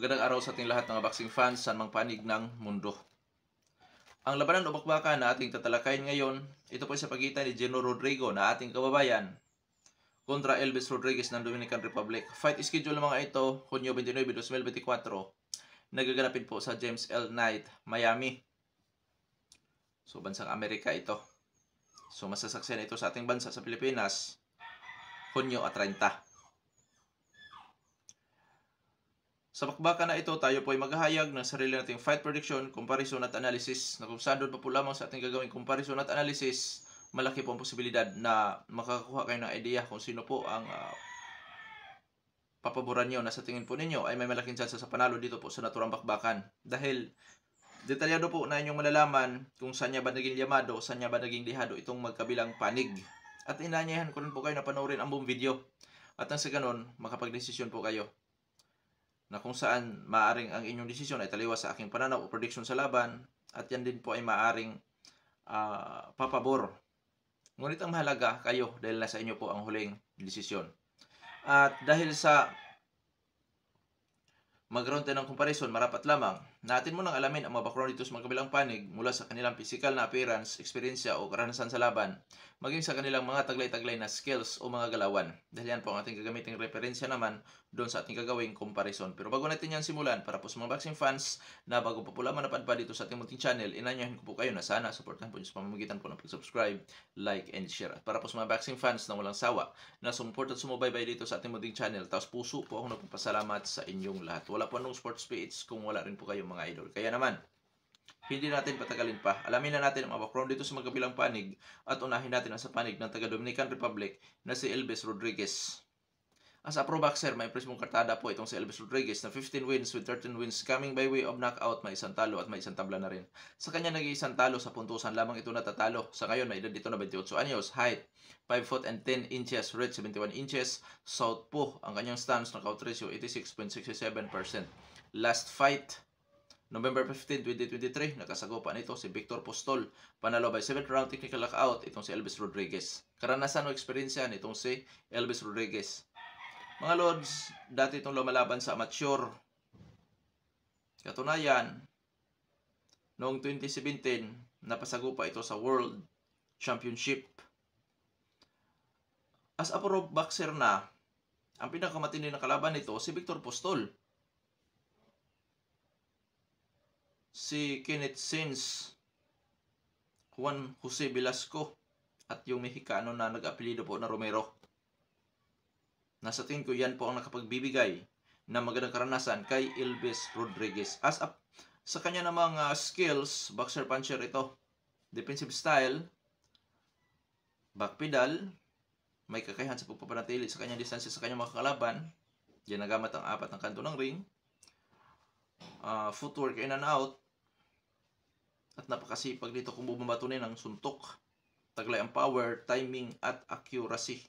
Magandang araw sa ating lahat mga boxing fans sa mang panig ng mundo. Ang labanan o bakbakan na ating tatalakayin ngayon, ito po sa pagitan ni Gino Rodrigo na ating kababayan kontra Elvis Rodriguez ng Dominican Republic. Fight schedule ng mga ito, Hunyo 29, 2024. Nagaganapin po sa James L. Knight, Miami. So, bansang Amerika ito. So, masasaksihan ito sa ating bansa sa Pilipinas, Hunyo 30. Sa bakbakan na ito, tayo po ay maghahayag ng sarili nating fight prediction, comparison at analysis na kung saan doon pa po lamang sa ating gagawing comparison at analysis, malaki po ang posibilidad na makakakuha kayo ng idea kung sino po ang papaboran nyo na sa tingin po ninyo ay may malaking chance sa panalo dito po sa naturang bakbakan. Dahil detalyado po na inyong malalaman kung saan niya ba naging llamado, saan niya ba naging lihado itong magkabilang panig. At inanyayahan ko rin po kayo na panoorin ang buong video. At nang sa ganun, makapag-desisyon po kayo na kung saan maaring ang inyong desisyon ay taliwas sa aking pananaw o prediction sa laban, at yan din po ay maaring papabor. Ngunit ang mahalaga kayo dahil nasa inyo po ang huling desisyon. At dahil sa magkaroon tayo ng comparison, marapat lamang natin munang alamin ang mga background dito sa mga kabilang panig mula sa kanilang physical na appearance, eksperyensya o karanasan sa laban, maging sa kanilang mga taglay-taglay na skills o mga galawan. Dahil yan po ang ating gagamiting referensya naman doon sa ating gagawing comparison. Pero bago natin yan simulan, para po sa mga boxing fans na bago po pula manapadpa dito sa ating munting channel, inanyahin ko po kayo na sana supportan po nyo sa pamamagitan po ng pag-subscribe, like, and share. At para po sa mga boxing fans na walang sawa na sumuporta at sumubaybay dito sa ating munting channel, taos puso po ako nagpapasalamat sa inyong lahat. Wala po anong sports page kung wala rin po kayong mga idol. Kaya naman, hindi natin patagalin pa. Alamin na natin ang mga background dito sa magkabilang panig at unahin natin ang sa panig ng taga Dominican Republic na si Elvis Rodriguez. As a pro boxer, may impress mong kartada po itong si Elvis Rodriguez na 15 wins with 13 wins coming by way of knockout, may isang talo at may isang tabla na rin. Sa kanya nag-iisang talo sa puntusan lamang ito natatalo. Sa ngayon, may edad dito na 28 anyos, height 5 foot and 10 inches, reach 71 inches, southpaw, ang kanyang stance knockout ratio 86.67%. Last fight, November 15, 2023, nakasagupan ito si Victor Postol. Panalo by 7th round technical knockout itong si Elvis Rodriguez. Karanasan o eksperyensya nitong si Elvis Rodriguez. Mga lords, dati itong lumalaban sa amateur. Katunayan, noong 2017, napasagupa ito sa World Championship. As a pro boxer na, ang pinakamatindi na kalaban nito si Victor Postol. Si Kenneth Sins, Juan Jose Velasco, at yung Mexicano na nag-apelido po na Romero. Nasa tingin ko yan po ang nakapagbibigay ng magandang karanasan kay Elvis Rodriguez. Sa kanya namang skills, boxer-puncher ito. Defensive style, back pedal, may kakayahan sa pagpapanatili sa kanyang distansya sa kanyang mga kalaban. Ginagamit ang apat ng kanto ng ring. Footwork in and out. At napakasipag dito kung bumabatunin ang suntok. Taglay ang power, timing, at accuracy.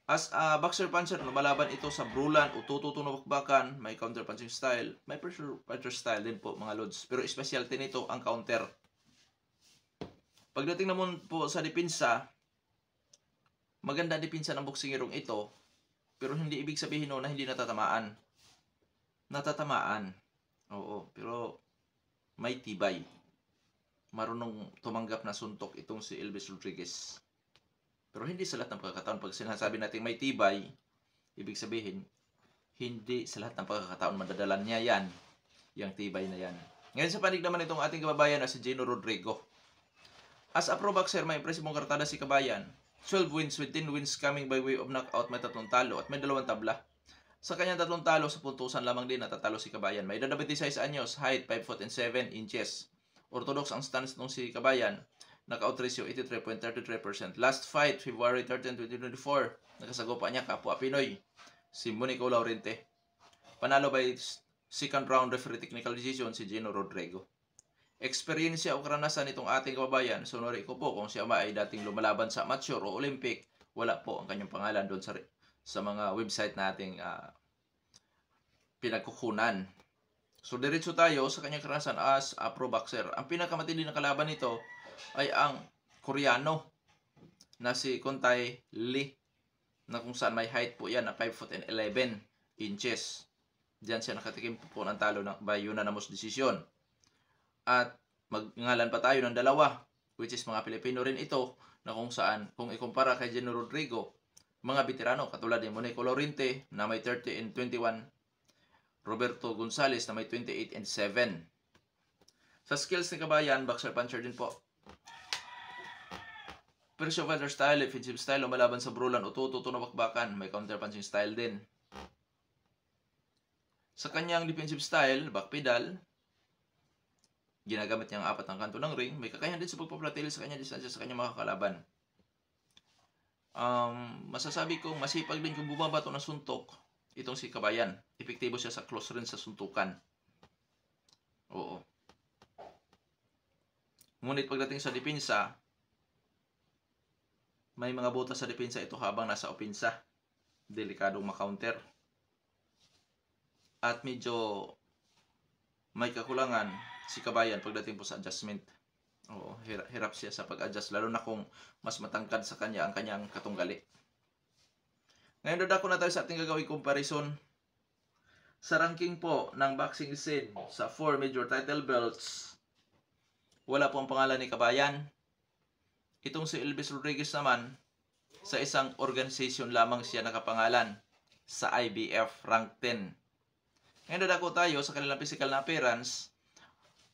As a boxer-puncher, lumalaban ito sa brulan o tututong bakbakan, may counter-punching style, may pressure style din po mga lods. Pero specialty nito ang counter. Pagdating naman po sa depensa, maganda depensa ng boksingerong ito, pero hindi ibig sabihin na hindi natatamaan. Natatamaan. Oo, pero may tibay. Marunong tumanggap na suntok itong si Elvis Rodriguez. Pero hindi sa lahat ng pagkakataon, pag sinasabi natin may tibay, ibig sabihin, hindi sa lahat ng pagkakataon madadalan niya yan, yung tibay na yan. Ngayon sa panig naman itong ating kababayan na si Gino Rodrigo. As a pro boxer, may impressive mong kartada si kabayan. 12 wins with 10 wins coming by way of knockout, may 3 talo at may 2 tabla. Sa kanyang 3 talo sa puntusan lamang din natatalo si kabayan. May edad na 26 anyos, height 5 foot and 7 inches. Orthodox ang stance nung si kabayan. Knockout ratio 83.33%. Last fight, February 13, 2024. Nakasagupa niya kapwa Pinoy, si Monico Laurente. Panalo by second round referee technical decision si Gino Rodrigo. Experience o karanasan nitong ating kababayan, sunuri ko po kung siya ay dating lumalaban sa amateur o Olympic, wala po ang kanyang pangalan doon sa mga website nating pinagkukunan. So diretso tayo sa kanyang karanasan as a pro boxer. Ang pinakamatindi na kalaban nito ay ang Koreano na si Kontae Lee, na kung saan may height po yan na 5 foot and 11 inches. Diyan siya nakatikim po ng talo by unanimous decision. At magngalan pa tayo ng dalawa, which is mga Pilipino rin ito, na kung saan, kung ikumpara kay Gino Rodrigo, mga veterano katulad ni Monico Lorente na may 30 and 21, Roberto Gonzales na may 28 and 7. Sa skills ni Kabayan, boxer puncher din po. Persyo fighter style, defensive style, lumalaban sa brulan o tututo na bakbakan, may counter punching style din. Sa kanyang defensive style, backpedal, ginagamit niya ang 4 ng kanto ng ring, may kakayahan din sa pagpaplatili sa kanyang distansya sa kanyang mga kalaban. Masasabi kong masipag din kung bumabato ng suntok itong si Kabayan. Epektibo siya sa close range sa suntukan. Oo. Ngunit pagdating sa depensa, may mga butas sa depensa ito habang nasa opensa. Delikadong makounter. At medyo may kakulangan si Kabayan pagdating po sa adjustment. Oo, hirap siya sa pag-adjust, lalo na kung mas matangkad sa kanya ang kanyang katunggali. Ngayon dadako na tayo sa ating gagawing comparison. Sa ranking po ng boxing scene sa 4 major title belts, wala po ang pangalan ni Kabayan. Itong si Elvis Rodriguez naman, sa isang organization lamang siya nakapangalan, sa IBF rank 10. Ngayon dadako tayo sa kanilang physical na appearance.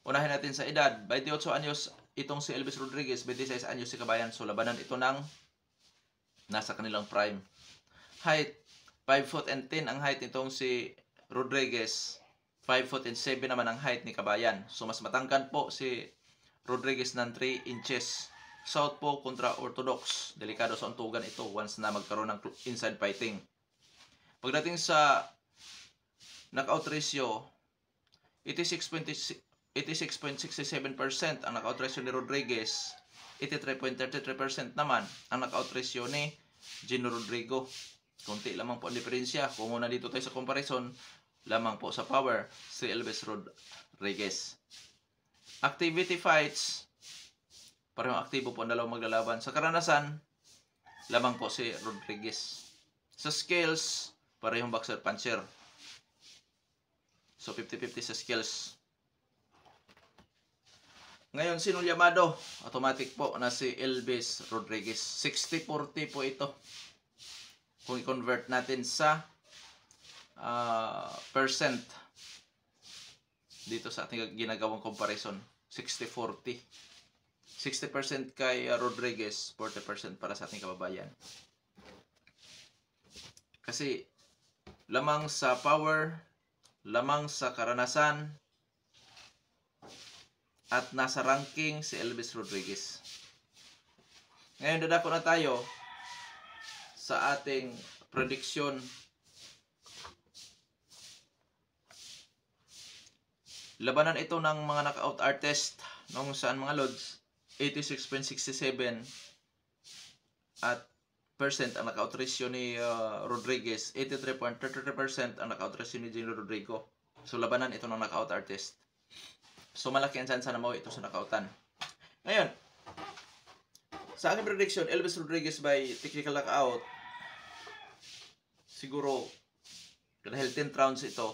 Unahin natin sa edad, 28 anyos itong si Elvis Rodriguez, 26 anyos si Kabayan. So labanan ito ng nasa kanilang prime. Height, 5 foot and 10 ang height nitong si Rodriguez. 5 foot and 7 naman ang height ni Kabayan. So mas matangkad po si Rodriguez ng 3 inches. Southpaw kontra orthodox. Delikado sa untugan ito once na magkaroon ng inside fighting. Pagdating sa knockout ratio, 86.67% ang knockout ratio ni Rodriguez, 83.33% naman ang knockout ratio ni Gino Rodrigo. Kunti lamang po ang diferensya. Kung muna dito tayo sa comparison, lamang po sa power si Elvis Rodriguez. Activity fights, parehong aktibo po ang dalawang maglalaban. Sa karanasan, lamang po si Rodriguez. Sa skills, parehong boxer puncher. So 50-50 sa skills. Ngayon, sinong yamado? Automatic po na si Elvis Rodriguez. 60-40 po ito. Kung i-convert natin sa percent dito sa ating ginagawang comparison. 60-40. 60% kay Rodriguez, 40% para sa ating kababayan. Kasi lamang sa power, lamang sa karanasan, at nasa ranking si Elvis Rodriguez. Ngayon dadako na tayo sa ating prediction. Labanan ito ng mga knockout artist nung saan mga lods 86.67 at percent ang knockout ratio ni Rodriguez, 83.33% ang knockout ratio ni Gino Rodrigo. So labanan ito ng knockout artist. So malaki ang chance na mauwi ito sa knockoutan. Ngayon, sa aking prediction, Elvis Rodriguez by technical knockout, siguro dahil 10 rounds ito,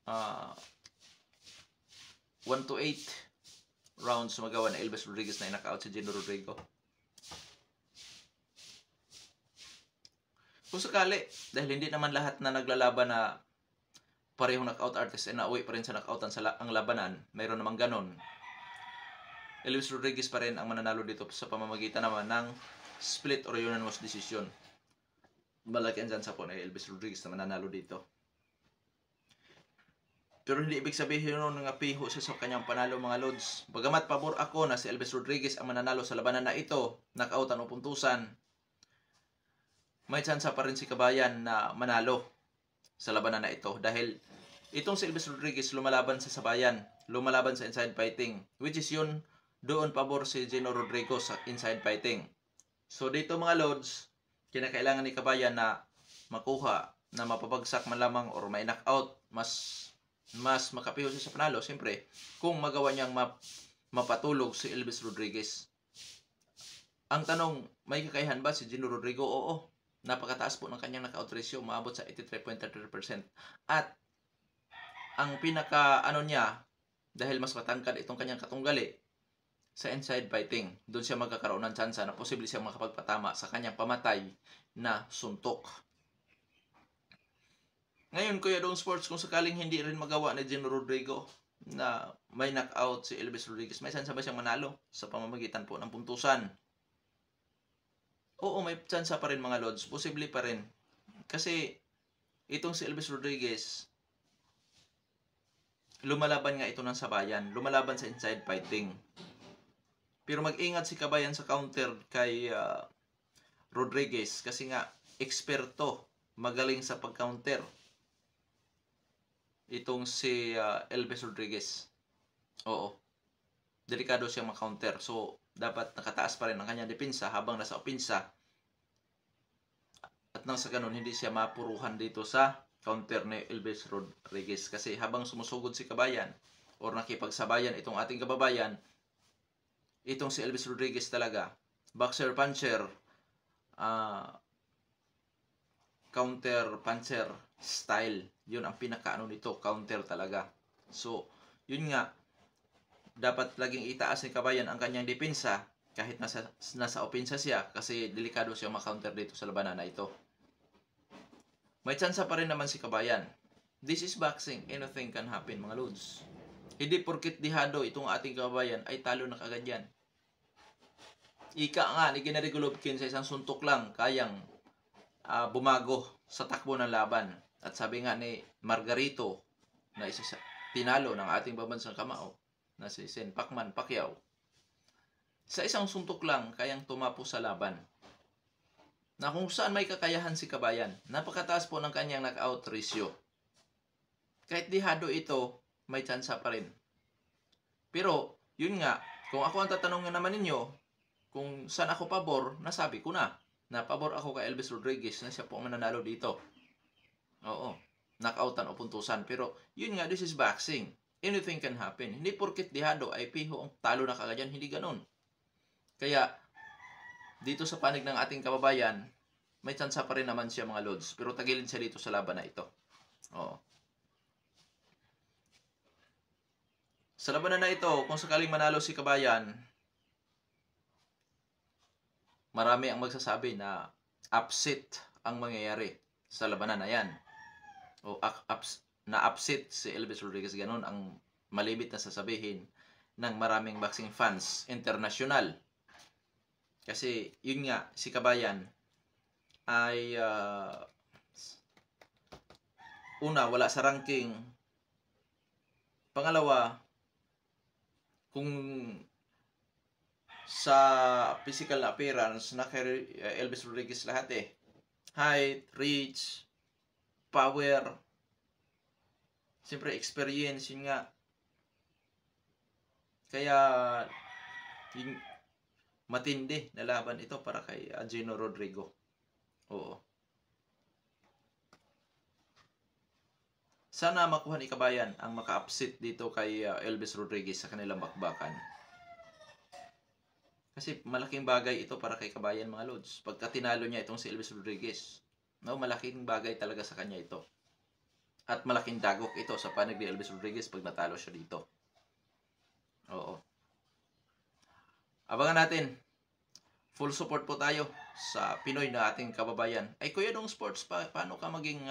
1 to 8 rounds magawa na Elvis Rodriguez na i-knockout si Gino Rodrigo. Kung sakali, dahil hindi naman lahat na naglalaban na parehong knockout artist ay nauwi pa rin sa knockoutan ang labanan, mayroon namang ganon, Elvis Rodriguez pa rin ang mananalo dito sa pamamagitan naman ng split or unanimous decision. Malaki ang chance po na Elvis Rodriguez na mananalo dito. Pero hindi ibig sabihin nun nga piho siya sa kanyang panalo mga lods. Bagamat pabor ako na si Elvis Rodriguez ang mananalo sa labanan na ito, knockoutan o puntusan, may chance pa rin si Kabayan na manalo sa labanan na ito. Dahil itong si Elvis Rodriguez lumalaban sa sabayan, lumalaban sa inside fighting, which is yun, doon pabor si Gino Rodrigo sa inside fighting. So dito mga lods, kinakailangan ni Kabayan na makuha, na mapabagsak man lamang or may knockout, mas makapiho siya sa panalo, siyempre, kung magawa niyang mapatulog si Elvis Rodriguez. Ang tanong, may kakayahan ba si Gino Rodrigo? Oo. Napakataas po ng kanyang knockout ratio, maabot sa 83.33%. At ang pinaka niya, dahil mas matangkad itong kanyang katunggali, sa inside fighting, doon siya magkakaroon ng tsansa na posible siyang makapagpatama sa kanyang pamatay na suntok. Ngayon, Kuya Dong Sports, kung sakaling hindi rin magawa ni Gino Rodrigo na may knockout si Elvis Rodriguez, may tsansa ba siyang manalo sa pamamagitan po ng puntusan? Oo, may tsansa pa rin mga Lods. Posible pa rin. Kasi itong si Elvis Rodriguez, lumalaban nga ito ng sabayan. Lumalaban sa inside fighting. Pero mag-ingat si Kabayan sa counter kay Rodriguez kasi nga eksperto, magaling sa pag-counter itong si Elvis Rodriguez. Oo. Delikado siyang mag-counter. So, dapat nakataas pa rin ang kanyang depensa habang nasa opinsa. At nang sa ganun, hindi siya mapuruhan dito sa counter ni Elvis Rodriguez. Kasi habang sumusugod si Kabayan or nakipagsabayan itong ating kababayan, itong si Elvis Rodriguez talaga, boxer puncher, counter puncher style. Yun ang pinakaano nito, counter talaga. So, yun nga, dapat laging itaas ni Kabayan ang kanyang depensa kahit nasa opensa siya kasi delikado siya ma-counter dito sa labanan na ito. May tsansa pa rin naman si Kabayan. This is boxing. Anything can happen, mga Lods. Hindi porkit dihado itong ating kababayan ay talo na kagad yan. Ika nga ni Gennady Golovkin sa isang suntok lang kayang bumago sa takbo ng laban. At sabi nga ni Margarito na isa sa tinalo ng ating babansang kamao na si Sen Pacman Pacquiao, sa isang suntok lang kayang tumapo sa laban. Na kung saan may kakayahan si Kabayan, napakataas po ng kanyang knockout ratio. Kahit dihado ito, may tsansa pa rin. Pero, yun nga, kung ako ang tatanungin naman ninyo, kung saan ako pabor, nasabi ko na pabor ako kay Elvis Rodriguez na siya po ang mananalo dito. Oo, knockoutan o puntusan. Pero, yun nga, this is boxing. Anything can happen. Hindi porket dihado ay piho ang talo na kagad yan. Hindi ganun. Kaya, dito sa panig ng ating kababayan, may tsansa pa rin naman siya mga Lods. Pero tagilin siya dito sa laban na ito. Oo. Sa labanan na ito, kung sakaling manalo si Kabayan, marami ang magsasabi na upset ang mangyayari sa labanan na yan. O na upset si Elvis Rodriguez. Ganun ang malibit na sasabihin ng maraming boxing fans international. Kasi yun nga, si Kabayan ay una, wala sa ranking. Pangalawa, kung sa physical na appearance na kay Elvis Rodriguez lahat height, reach, power, siyempre experience, yun nga. Kaya yung matindi na laban ito para kay Gino Rodrigo. Oo. Sana makuha ni Kabayan ang maka-upset dito kay Elvis Rodriguez sa kanilang bakbakan. Kasi malaking bagay ito para kay Kabayan mga Lods. Pagka tinalo niya itong si Elvis Rodriguez, malaking bagay talaga sa kanya ito. At malaking dagok ito sa panig ni Elvis Rodriguez pag natalo siya dito. Oo. Abangan natin. Full support po tayo sa Pinoy na ating kababayan. Ay Kuya Dong Sports, paano ka maging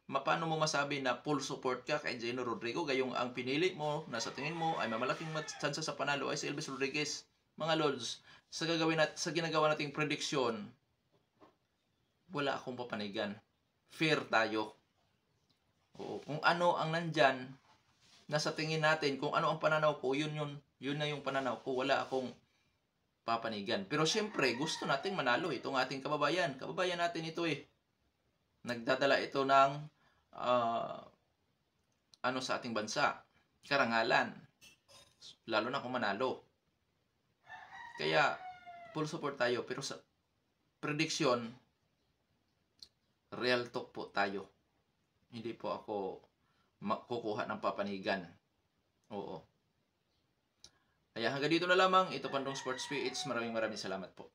paano mo masabi na full support ka kay Gino Rodrigo gayong ang pinili mo na sa tingin mo ay mamalaking tsansa sa panalo ay si Elvis Rodriguez? Mga Lods, sa ginagawa nating prediction, wala akong papanigan. Fair tayo. Oo, kung ano ang nandyan, nasa tingin natin, kung ano ang pananaw ko, yun na yung pananaw ko. Wala akong papanigan. Pero syempre, gusto nating manalo itong ating kababayan. Kababayan natin ito Nagdadala ito ng sa ating bansa. Karangalan. Lalo na kung manalo. Kaya, full support tayo. Pero sa prediction, real talk po tayo. Hindi po ako kukuha ng papanigan. Oo. Kaya hanggang dito na lamang. Ito Pandong Sports PH. Maraming salamat po.